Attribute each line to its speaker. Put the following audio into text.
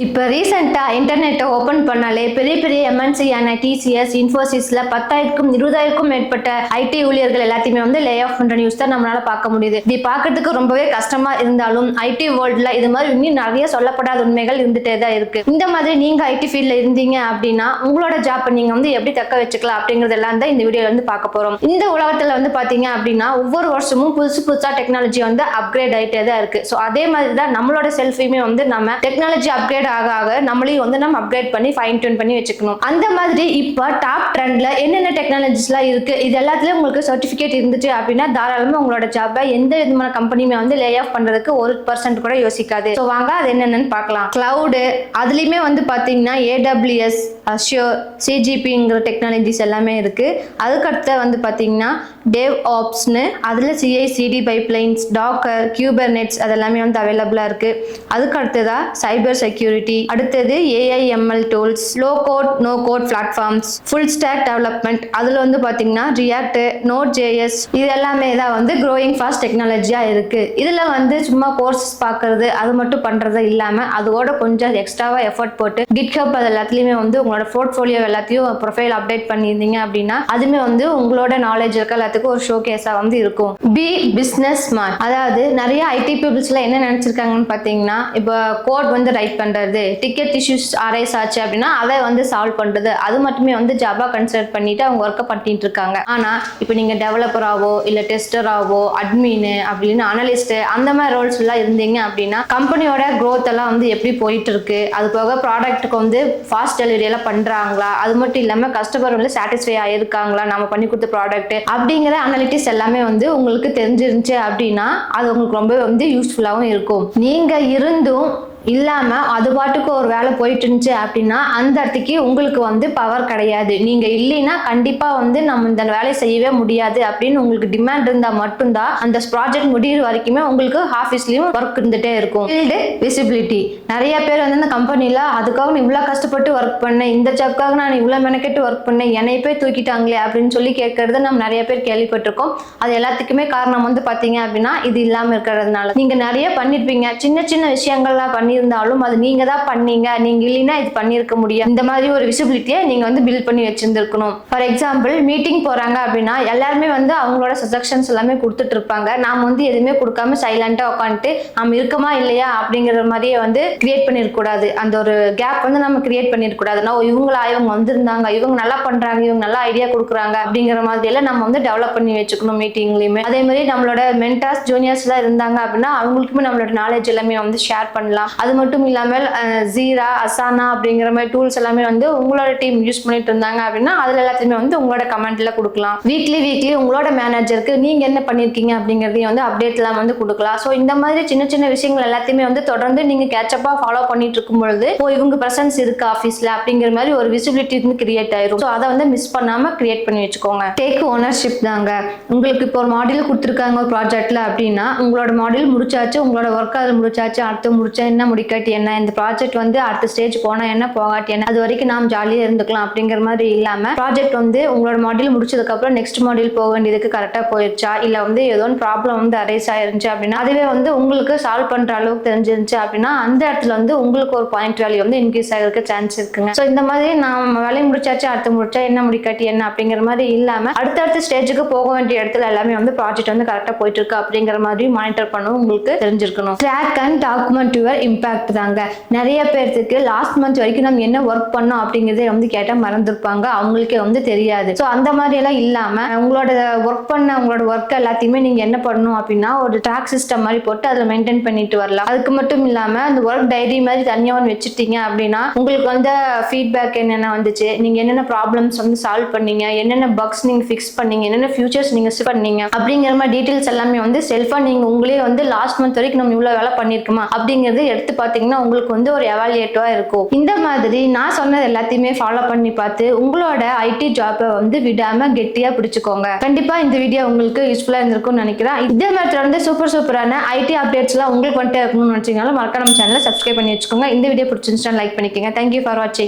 Speaker 1: இப்போ ரீசெண்டாக இன்டர்நெட்டை ஓப்பன் பண்ணாலே பெரிய பெரிய எம்என்சியான டிசிஎஸ், இன்ஃபோசிஸில் 10,000க்கும் 20,000க்கும் மேற்பட்ட ஐடி ஊழியர்கள் எல்லாத்தையுமே வந்து லே ஆஃப் பண்ணுற நியூஸ் தான் நம்மளால பார்க்க முடியுது. இது பார்க்கறதுக்கு ரொம்பவே கஷ்டமா இருந்தாலும் ஐடி வேர்ல்டில் இது மாதிரி இன்னும் நிறைய சொல்லப்படாத உண்மைகள் இருந்துட்டே தான் இருக்கு. இந்த மாதிரி நீங்க ஐடி ஃபீல்ட்ல இருந்தீங்க அப்படின்னா உங்களோட ஜாப்பை நீங்க வந்து எப்படி தக்க வச்சுக்கலாம் அப்படிங்கறதெல்லாம் தான் இந்த வீடியோல வந்து பார்க்க போறோம். இந்த உலகத்துல வந்து பாத்தீங்க அப்படின்னா ஒவ்வொரு வருஷமும் புதுசா டெக்னாலஜி வந்து அப்கிரேட் ஆயிட்டே தான் இருக்கு. ஸோ அதே மாதிரி தான் நம்மளோட செல்ஃபையுமே வந்து நம்ம டெக்னாலஜி அப்கிரேட் ஆக நம்மளையும் வந்து நம்ம அப்கிரேட் பண்ணி ஃபைன் டியூன் பண்ணி வச்சுக்கணும். அந்த மாதிரி இப்போ டாப் ட்ரெண்ட்ல என்னென்ன டெக்னாலஜிஸ்லாம் இருக்கு, இது எல்லாத்துலயும் உங்களுக்கு சர்டிபிகேட் இருந்துச்சு அப்படின்னா தாராளமா உங்களோட ஜாபை எந்த விதமான கம்பெனியுமே வந்து லே ஆஃப் பண்றதுக்கு 1% கூட யோசிக்காது. ஸோ வாங்க அது என்னென்னு பார்க்கலாம். கிளவுடு, அதுலயுமே வந்து பாத்தீங்கன்னா AWS, Azure, CGPங்கிற டெக்னாலஜிஸ் எல்லாமே இருக்கு. அதுக்கடுத்து வந்து பாத்தீங்கன்னா டேவ் ஆப்ஸ்னு அதுல CI/CD பைப்லைன்ஸ், டாக்கர், கியூபர்நெட்ஸ் அதெல்லாமே வந்து அவைலபிளா இருக்கு. அதுக்கு அடுத்ததா சைபர் செக்யூரிட்டி, அடுத்தது AI/ML tools, low code no code platforms, full stack development, அதுல வந்து பாத்தீங்கன்னா ரியாக்ட், Node.js இது எல்லாமே தான் வந்து க்ரோயிங் ஃபாஸ்ட் டெக்னாலஜியா இருக்கு. இதுல வந்து சும்மா கோர்சஸ் பார்க்கறது அது மட்டும் பண்றது இல்லாம அதோட கொஞ்சம் எக்ஸ்ட்ராவா எஃபர்ட் போட்டு GitHub அது எல்லாத்துலயுமே வந்து உங்களோட போர்ட்ஃபோலியோ எல்லாத்தையும் ப்ரொஃபைல் அப்டேட் பண்ணியிருந்தீங்க அப்படின்னா அதுமே வந்து உங்களோட நாலேஜ் இருக்க எல்லாத்துக்கும் ஒரு ஷோ கேஸா வந்து இருக்கும். பி பிசினஸ் ஸ்மார்ட், அதாவது நிறைய ஐடி பீப்புள்ஸ்ல என்ன நினைச்சிருக்காங்கன்னு பாத்தீங்கன்னா இப்போ கோட் வந்து ரைட் பண்றது, டிக்கெட் இஷ்யூஸ் அரைஸ் ஆச்சு அப்படின்னா அதை வந்து சால்வ் பண்றது, அது மட்டுமே வந்து ஜாபா கன்சிடர் பண்ணிட்டு அவங்க ஒர்க்கை பண்ணிட்டு இருக்காங்க. ஆனா இப்போ நீங்க டெவலப்பராவோ இல்ல டெஸ்டராவோ அட்மின் அப்படின்னு அனலிஸ்ட் அந்த மாதிரி ரோல்ஸ் எல்லாம் இருந்தீங்க அப்படின்னா கம்பெனியோட க்ரோத் எல்லாம் வந்து எப்படி போயிட்டு இருக்கு, அது போக ப்ராடக்ட்டுக்கு வந்து ஃபாஸ்ட் டெலிவரி எல்லாம் பண்றாங்களா, அது மட்டும் இல்லாம கஸ்டமர் வந்து சாட்டிஸ்ஃபை ஆயிருக்காங்களா நம்ம பண்ணி கொடுத்த ப்ராடக்ட் அப்படிங்கிற அனலிட்டிக்ஸ் எல்லாமே வந்து உங்களுக்கு தெரிஞ்சிருந்துச்சு அப்படின்னா அது உங்களுக்கு ரொம்ப வந்து யூஸ்ஃபுல்லாகவும் இருக்கும். நீங்க இருந்தும் இல்லாம அது பாட்டுக்கு ஒரு வேலை போயிட்டு இருந்துச்சு அப்படின்னா அந்த இடத்துக்கு உங்களுக்கு வந்து பவர் கிடையாது. நீங்க இல்லைன்னா கண்டிப்பா வந்து நம்ம இந்த வேலையை செய்யவே முடியாது அப்படின்னு உங்களுக்கு டிமாண்ட் இருந்தா மட்டும்தான் அந்த ப்ராஜெக்ட் முடிகிற வரைக்குமே உங்களுக்கு ஆஃபீஸ்லயும் ஒர்க் இருந்துட்டே இருக்கும். ஃபீல்டு விசிபிலிட்டி, நிறைய பேர் வந்து இந்த கம்பெனில அதுக்காக நான் இவ்வளவு கஷ்டப்பட்டு ஒர்க் பண்ணேன், இந்த ஜாப்காக நான் இவ்வளவு மெனக்கெட்டு ஒர்க் பண்ணேன், என்னை போய் தூக்கிட்டாங்களே அப்படின்னு சொல்லி கேட்கறது நம்ம நிறைய பேர் கேள்விப்பட்டிருக்கோம். அது எல்லாத்துக்குமே காரணம் வந்து பாத்தீங்க அப்படின்னா இது இல்லாம இருக்கிறதுனால. நீங்க நிறைய பண்ணிருப்பீங்க, சின்ன சின்ன விஷயங்கள்லாம் பண்ணியிருந்தாலும் அது நீங்க தான் பண்ணீங்க, நீங்க இல்லைன்னா இது பண்ணிருக்க முடியாது. இந்த மாதிரி ஒரு விசிபிலிட்டியை நீங்க வந்து பில்ட் பண்ணி வச்சிருந்திருக்கணும். ஃபார் எக்ஸாம்பிள் மீட்டிங் போறாங்க அப்படின்னா எல்லாருமே வந்து அவங்களோட சஜஷன்ஸ் எல்லாமே கொடுத்துட்டு இருப்பாங்க. நாம வந்து எதுவுமே கொடுக்காம சைலண்டா உட்காந்துட்டு நம்ம இருக்கமா இல்லையா அப்படிங்கிற மாதிரியே வந்து கிரியேட் பண்ணிருக்க கூடாது. அந்த ஒரு கேப் வந்து நம்ம கிரியேட் பண்ணிருக்க கூடாது. இவங்க வந்திருந்தாங்க, இவங்க நல்லா பண்றாங்க, இவங்க நல்லா ஐடியா கொடுக்குறாங்க அப்படிங்கிற மாதிரி எல்லாம் நம்ம வந்து டெவலப் பண்ணி வச்சுக்கணும் மீட்டிங்லயுமே. அதே மாதிரி நம்மளோட மென்டார்ஸ் ஜூனியர்ஸ் எல்லாம் இருந்தாங்க அப்படின்னா அவங்களுக்குமே நம்மளோட நாலேஜ் எல்லாமே வந்து ஷேர் பண்ணலாம். அது மட்டும் இல்லாமல் ஜீரா, அசானா அப்படிங்கிற மாதிரி டூல்ஸ் எல்லாமே வந்து உங்களோட டீம் யூஸ் பண்ணிட்டு இருந்தாங்க அப்படின்னா அதுல எல்லாத்தையுமே வந்து உங்களோட கமெண்ட்ல கொடுக்கலாம். வீக்லி உங்களோட மேனேஜருக்கு நீங்க என்ன பண்ணிருக்கீங்க அப்படிங்கறதையும் வந்து அப்டேட் எல்லாம் வந்து கொடுக்கலாம். ஸோ இந்த மாதிரி சின்ன சின்ன விஷயங்கள் எல்லாத்தையுமே வந்து தொடர்ந்து நீங்க கேட்சப்பா ஃபாலோ பண்ணிட்டு இருக்கும் பொழுது இவங்க பிரசன்ஸ் இருக்கு ஆஃபீஸ்ல அப்படிங்கிற மாதிரி ஒரு விசிபிலிட்டி வந்து கிரியேட் ஆயிரும். ஸோ அதை வந்து மிஸ் பண்ணாம கிரியேட் பண்ணி வச்சுக்கோங்க. டேக் ஓனர்ஷிப் தாங்க. உங்களுக்கு இப்போ ஒரு மாடியூல் கொடுத்துருக்காங்க ஒரு ப்ராஜெக்ட்ல அப்படின்னா உங்களோட மாடியூல் முடிச்சாச்சு, உங்களோட ஒர்க் அதில் முடிச்சாச்சு, அடுத்து முடிச்சா என்ன முடிக்காட்டி என்ன, இந்த ப்ராஜெக்ட் வந்து அடுத்த ஸ்டேஜ் போனா என்ன போகாட்டி என்ன, அது வரைக்கும் நாம் ஜாலியா இருந்துக்கலாம் அப்படிங்கிற மாதிரி இல்லாம ப்ராஜெக்ட் வந்து உங்களோட மாடியூல் முடிச்சதுக்கு அப்புறம் நெக்ஸ்ட் மாடியூல் போக வேண்டியதுக்கு கரெக்டா போயிடுச்சா, இல்ல வந்து ஏதோ ஒரு ப்ராப்ளம் வந்து அரைஸ் ஆயிருந்துச்சு அப்படின்னா அதுவே வந்து உங்களுக்கு சால்வ் பண்ற அளவுக்கு தெரிஞ்சிருந்துச்சு அப்படின்னா அந்த இடத்துல வந்து உங்களுக்கு ஒரு பாயிண்ட் வேல்யூ வந்து இன்க்ரீஸ் ஆகிறதுக்கு சான்ஸ் இருக்குங்க. ஸோ இந்த மாதிரி நம்ம வேலையை முடிச்சாச்சு அடுத்து முடிச்சா என்ன முடிக்காட்டி என்ன அப்படிங்கிற மாதிரி இல்லாம அடுத்தடுத்த ஸ்டேஜுக்கு போக வேண்டிய இடத்துல எல்லாமே வந்து ப்ராஜெக்ட் வந்து கரெக்டா போயிட்டு இருக்கு அப்படிங்கிற மாதிரி மானிட்டர் பண்ணவும் உங்களுக்கு தெரிஞ்சிருக்கணும். Track and document your impact தாங்க. நிறைய பேருக்கு லாஸ்ட் மந்த் வரைக்கும் நம்ம என்ன ஒர்க் பண்ணோம் அப்படிங்கறதே வந்து கேட்டா மறந்துருப்பாங்க, அவங்களுக்கே வந்து தெரியாது. ஸோ அந்த மாதிரி எல்லாம் இல்லாம உங்களோட ஒர்க் பண்ண உங்களோட ஒர்க் எல்லாத்தையுமே நீங்க என்ன பண்ணணும் அப்படின்னா ஒரு ட்ராக் சிஸ்டம் மாதிரி போட்டு அதுல மெயின்டைன் பண்ணிட்டு வரலாம். அதுக்கு மட்டும் இல்லாம அந்த ஒர்க் டைரி மாதிரி தனியா ஒன்று வச்சுட்டீங்க அப்படின்னா உங்களுக்கு வந்து ஃபீட்பேக் என்னென்ன வந்துச்சு, நீங்க என்னென்ன ப்ராப்ளம்ஸ் வந்து சால்வ் பண்ணீங்க, என்னென்ன பக்ஸ் நீங்க ஃபிக்ஸ் பண்ணீங்க, என்னென்ன ஃபியூச்சர்ஸ் நீங்க பண்ணீங்க அப்படிங்கிற மாதிரி டீடைல்ஸ் எல்லாமே வந்து செல்ஃபா நீங்க உங்களே வந்து லாஸ்ட் மந்த் வரைக்கும் நம்ம இவ்வளவு வேலை பண்ணிருக்கோமா அப்படிங்கறது எடுத்து பாத்தீங்கன்னா உங்களுக்கு வந்து ஒரு எவாலுவேட்டா இருக்கும். இந்த மாதிரி நான் சொன்னது எல்லாத்தையுமே ஃபாலோ பண்ணி பார்த்து உங்களோட ஐடி ஜாப்பை வந்து விடாம கெட்டியா பிடிச்சுக்கோங்க. கண்டிப்பா இந்த வீடியோ உங்களுக்கு யூஸ்ஃபுல்லா இருந்திருக்கும்னு நினைக்கிறேன். இதே மாதிரி தொடர்ந்து சூப்பரான ஐடி அப்டேட்ஸ் எல்லாம் உங்களுக்கு வந்துட்டு இருக்கணும்னு நினைச்சீங்கனாலும் மறக்காம நம்ம சேனலை சப்ஸ்கிரைப் பண்ணி வச்சுக்கோங்க. இந்த வீடியோ பிடிச்சிருந்துச்சுன்னா லைக் பண்ணிக்கோங்க. தேங்க்யூ ஃபார் வாட்சிங்.